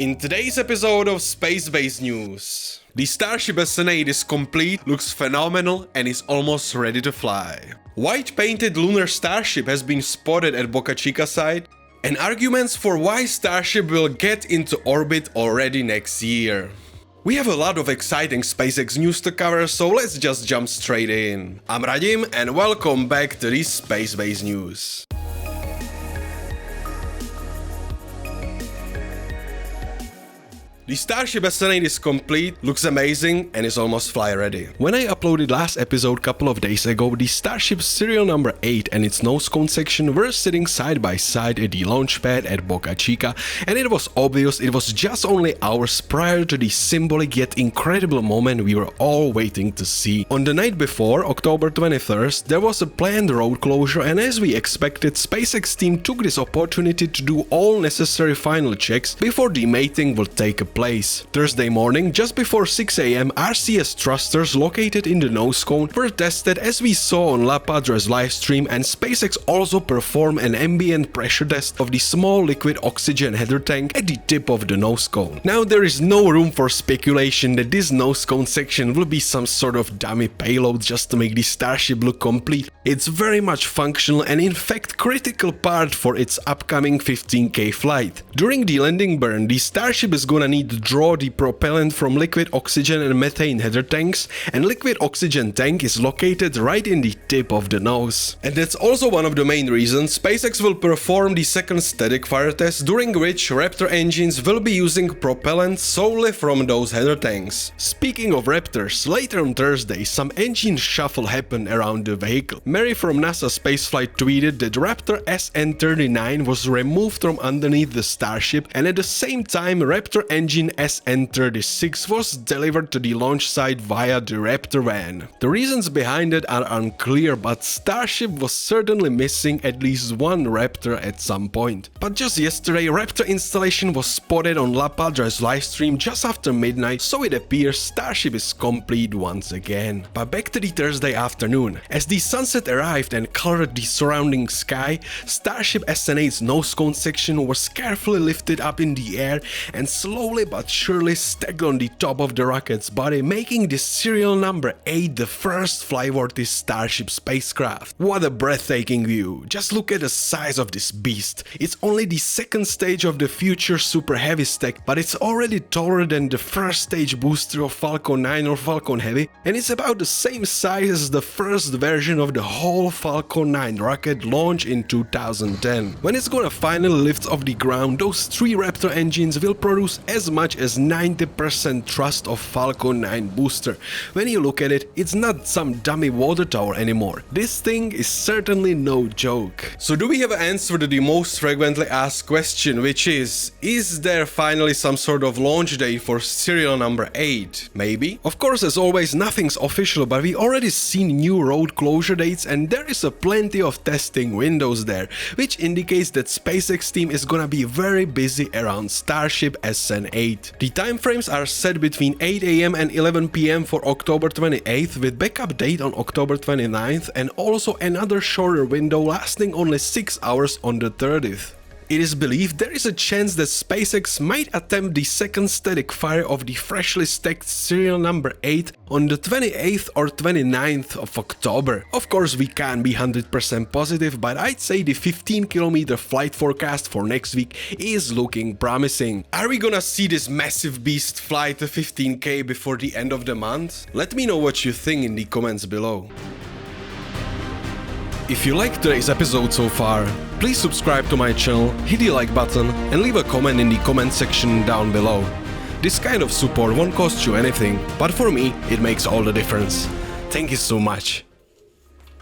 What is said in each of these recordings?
In today's episode of SpaceBased News, the Starship SN8 is complete, looks phenomenal, and is almost ready to fly. White painted Lunar Starship has been spotted at Boca Chica site, and arguments for why Starship will get into orbit already next year. We have a lot of exciting SpaceX news to cover, so let's just jump straight in. I'm Radim and welcome back to the SpaceBased News. The Starship SN8 is complete, looks amazing, and is almost fly ready. When I uploaded last episode couple of days ago, the Starship serial number 8 and its nose cone section were sitting side by side at the launch pad at Boca Chica, and it was obvious it was just only hours prior to the symbolic yet incredible moment we were all waiting to see. On the night before, October 23rd, there was a planned road closure, and as we expected, SpaceX team took this opportunity to do all necessary final checks before the mating would take place. Thursday morning, just before 6 AM, RCS thrusters located in the nose cone were tested as we saw on LabPadre's livestream, and SpaceX also performed an ambient pressure test of the small liquid oxygen header tank at the tip of the nose cone. Now there is no room for speculation that this nose cone section will be some sort of dummy payload just to make the Starship look complete. It's very much functional and in fact critical part for its upcoming 15K flight. During the landing burn, the Starship is gonna need to draw the propellant from liquid oxygen and methane header tanks, and liquid oxygen tank is located right in the tip of the nose. And that's also one of the main reasons SpaceX will perform the second static fire test, during which Raptor engines will be using propellant solely from those header tanks. Speaking of Raptors, later on Thursday some engine shuffle happened around the vehicle. Mary from NASA Spaceflight tweeted that Raptor SN39 was removed from underneath the Starship, and at the same time Raptor engine SN36 was delivered to the launch site via the Raptor van. The reasons behind it are unclear, but Starship was certainly missing at least one Raptor at some point. But just yesterday, Raptor installation was spotted on LabPadre's livestream just after midnight, so it appears Starship is complete once again. But back to the Thursday afternoon. As the sunset arrived and colored the surrounding sky, Starship SN8's nose cone section was carefully lifted up in the air and slowly but surely stacked on the top of the rocket's body, making this serial number 8 the first flyworthy Starship spacecraft. What a breathtaking view! Just look at the size of this beast. It's only the second stage of the future Super Heavy stack, but it's already taller than the first stage booster of Falcon 9 or Falcon Heavy, and it's about the same size as the first version of the whole Falcon 9 rocket launched in 2010. When it's gonna finally lift off the ground, those 3 Raptor engines will produce as much as 90% thrust of Falcon 9 booster. When you look at it, it's not some dummy water tower anymore. This thing is certainly no joke. So do we have an answer to the most frequently asked question, which is there finally some sort of launch date for serial number 8? Maybe? Of course, as always, nothing's official, but we already seen new road closure dates, and there is a plenty of testing windows there, which indicates that SpaceX team is gonna be very busy around Starship SN8. The timeframes are set between 8 AM and 11 PM for October 28th, with backup date on October 29th, and also another shorter window lasting only 6 hours on the 30th. It is believed there is a chance that SpaceX might attempt the second static fire of the freshly stacked serial number 8 on the 28th or 29th of October. Of course, we can't be 100% positive, but I'd say the 15-kilometer flight forecast for next week is looking promising. Are we gonna see this massive beast fly to 15K before the end of the month? Let me know what you think in the comments below. If you liked today's episode so far, please subscribe to my channel, hit the like button and leave a comment in the comment section down below. This kind of support won't cost you anything, but for me it makes all the difference. Thank you so much.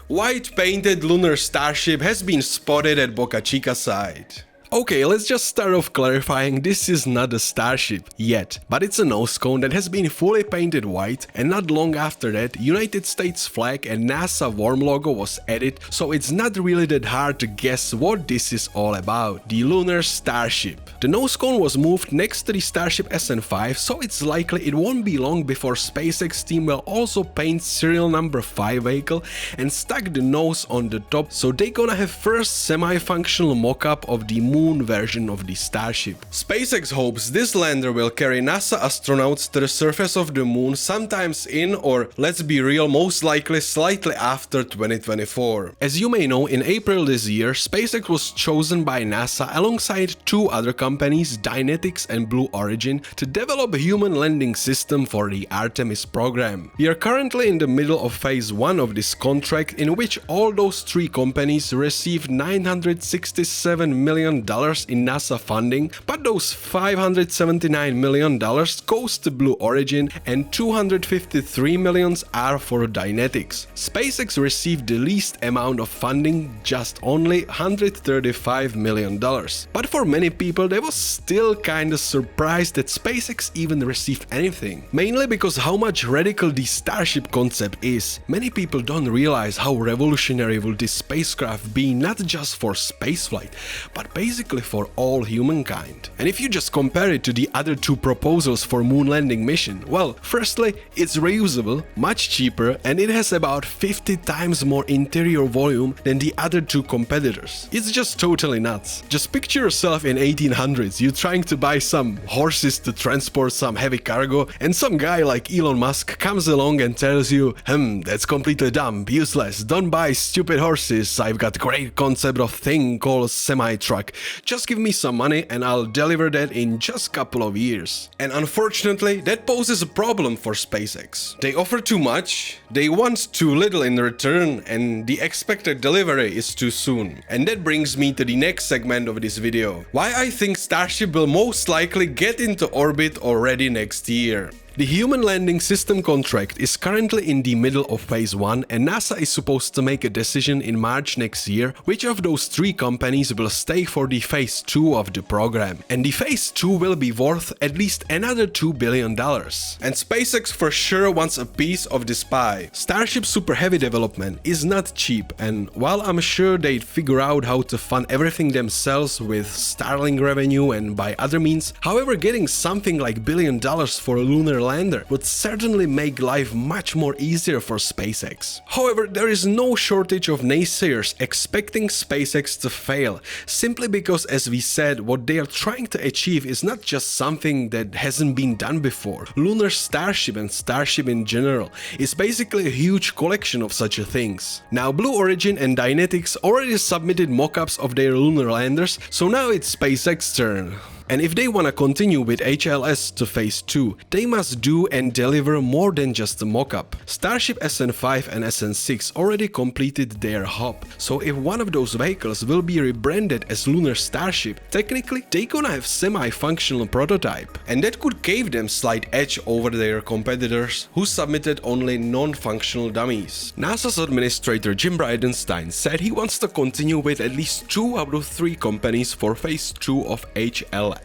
White painted Lunar Starship has been spotted at Boca Chica site. Okay, let's just start off clarifying this is not a Starship yet, but it's a nose cone that has been fully painted white, and not long after that, United States flag and NASA worm logo was added, so it's not really that hard to guess what this is all about. The Lunar Starship. The nose cone was moved next to the Starship SN5, so it's likely it won't be long before SpaceX team will also paint serial number 5 vehicle and stack the nose on the top, so they're gonna have first semi-functional mock-up of the moon moon version of the Starship. SpaceX hopes this lander will carry NASA astronauts to the surface of the moon sometimes in, or let's be real, most likely slightly after 2024. As you may know, in April this year, SpaceX was chosen by NASA alongside two other companies, Dynetics and Blue Origin, to develop a human landing system for the Artemis program. We are currently in the middle of phase 1 of this contract, in which all those three companies received $967 million in NASA funding, but those $579 million goes to Blue Origin and $253 million are for Dynetics. SpaceX received the least amount of funding, just only $135 million. But for many people, they was still kinda surprised that SpaceX even received anything. Mainly because how much radical the Starship concept is. Many people don't realize how revolutionary will this spacecraft be, not just for spaceflight, but basically for all humankind. And if you just compare it to the other two proposals for moon landing mission, well, firstly, it's reusable, much cheaper, and it has about 50 times more interior volume than the other two competitors. It's just totally nuts. Just picture yourself in 1800s, you trying to buy some horses to transport some heavy cargo, and some guy like Elon Musk comes along and tells you, that's completely dumb, useless, don't buy stupid horses, I've got great concept of thing called semi-truck, just give me some money and I'll deliver that in just couple of years. And unfortunately, that poses a problem for SpaceX. They offer too much, they want too little in return, and the expected delivery is too soon. And that brings me to the next segment of this video. Why I think Starship will most likely get into orbit already next year. The human landing system contract is currently in the middle of phase 1 and NASA is supposed to make a decision in March next year which of those three companies will stay for the phase 2 of the program. And the phase 2 will be worth at least another $2 billion. And SpaceX for sure wants a piece of this pie. Starship Super Heavy development is not cheap, and while I'm sure they'd figure out how to fund everything themselves with Starlink revenue and by other means, however, getting something like $1 billion for a lunar lander would certainly make life much more easier for SpaceX. However, there is no shortage of naysayers expecting SpaceX to fail, simply because, as we said, what they are trying to achieve is not just something that hasn't been done before. Lunar Starship and Starship in general is basically a huge collection of such things. Now, Blue Origin and Dynetics already submitted mock-ups of their lunar landers, so now it's SpaceX's turn. And if they wanna continue with HLS to phase 2, they must do and deliver more than just a mock-up. Starship SN5 and SN6 already completed their hop, so if one of those vehicles will be rebranded as Lunar Starship, technically they gonna have semi-functional prototype. And that could give them slight edge over their competitors who submitted only non-functional dummies. NASA's administrator Jim Bridenstine said he wants to continue with at least 2 out of 3 companies for phase 2 of HLS.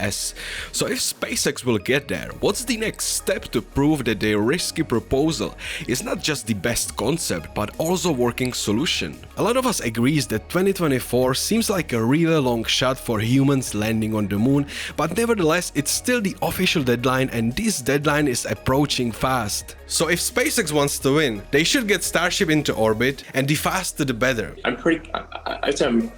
So if SpaceX will get there, what's the next step to prove that their risky proposal is not just the best concept but also working solution? A lot of us agrees that 2024 seems like a really long shot for humans landing on the moon, but nevertheless it's still the official deadline and this deadline is approaching fast. So if SpaceX wants to win, they should get Starship into orbit, and the faster the better. I'd say I'm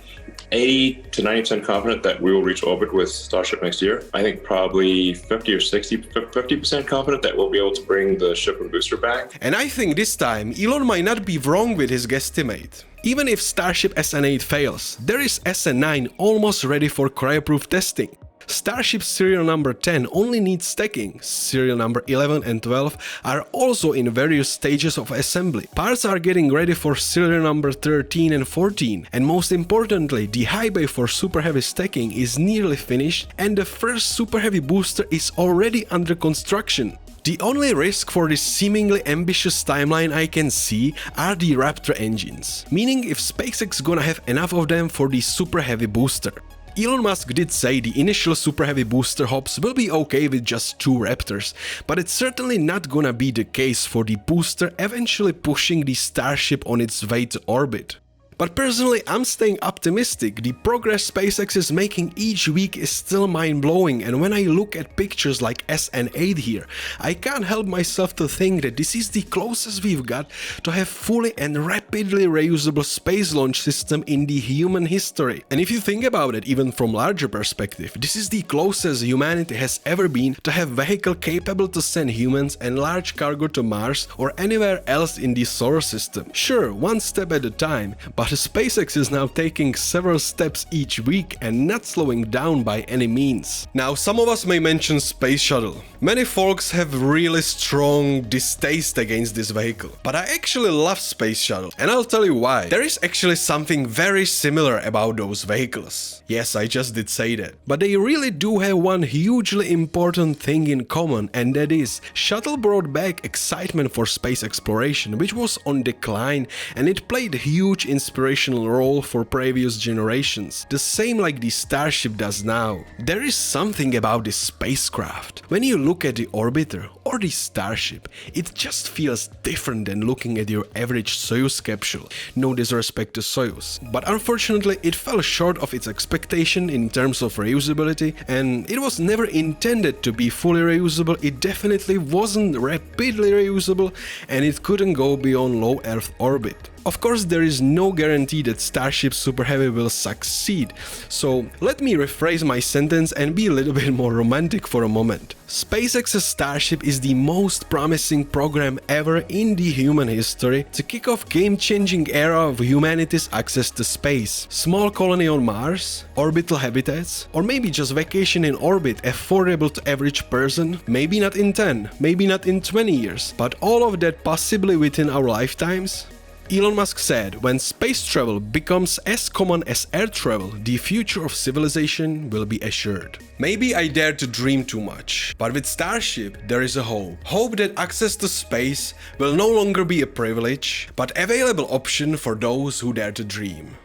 80 to 90% confident that we will reach orbit with Starship next year. I think probably 50 or 50% confident that we'll be able to bring the ship and booster back. And I think this time Elon might not be wrong with his guesstimate. Even if Starship SN8 fails, there is SN9 almost ready for cryoproof testing. Starship serial number 10 only needs stacking, serial number 11 and 12 are also in various stages of assembly. Parts are getting ready for serial number 13 and 14, and most importantly, the high bay for super heavy stacking is nearly finished and the first super heavy booster is already under construction. The only risk for this seemingly ambitious timeline I can see are the Raptor engines, meaning if SpaceX gonna have enough of them for the super heavy booster. Elon Musk did say the initial super heavy booster hops will be okay with just 2 Raptors, but it's certainly not gonna be the case for the booster eventually pushing the Starship on its way to orbit. But personally, I'm staying optimistic. The progress SpaceX is making each week is still mind-blowing, and when I look at pictures like SN8 here, I can't help myself to think that this is the closest we've got to have fully and rapidly reusable space launch system in the human history. And if you think about it even from larger perspective, this is the closest humanity has ever been to have vehicle capable to send humans and large cargo to Mars or anywhere else in the solar system. Sure, one step at a time, but SpaceX is now taking several steps each week and not slowing down by any means. Now, some of us may mention Space Shuttle. Many folks have really strong distaste against this vehicle, but I actually love Space Shuttle, and I'll tell you why. There is actually something very similar about those vehicles. Yes, I just did say that. But they really do have one hugely important thing in common, and that is, Shuttle brought back excitement for space exploration, which was on decline, and it played a huge inspirational role for previous generations, the same like the Starship does now. There is something about this spacecraft. When you look at the orbiter or the Starship, it just feels different than looking at your average Soyuz capsule. No disrespect to Soyuz, but unfortunately it fell short of its expectation in terms of reusability, and it was never intended to be fully reusable. It definitely wasn't rapidly reusable, and it couldn't go beyond low Earth orbit. Of course, there is no guarantee that Starship Super Heavy will succeed, so let me rephrase my sentence and be a little bit more romantic for a moment. SpaceX's Starship is the most promising program ever in the human history to kick off game-changing era of humanity's access to space. Small colony on Mars, orbital habitats, or maybe just vacation in orbit affordable to average person, maybe not in 10, maybe not in 20 years, but all of that possibly within our lifetimes. Elon Musk said, when space travel becomes as common as air travel, the future of civilization will be assured. Maybe I dare to dream too much, but with Starship there is a hope. Hope that access to space will no longer be a privilege, but available option for those who dare to dream.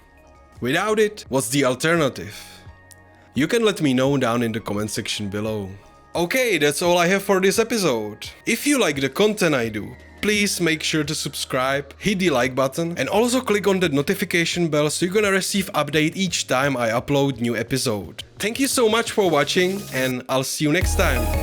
Without it, what's the alternative? You can let me know down in the comment section below. Okay, that's all I have for this episode. If you like the content I do, please make sure to subscribe, hit the like button, and also click on the notification bell so you're gonna receive update each time I upload new episode. Thank you so much for watching, and I'll see you next time.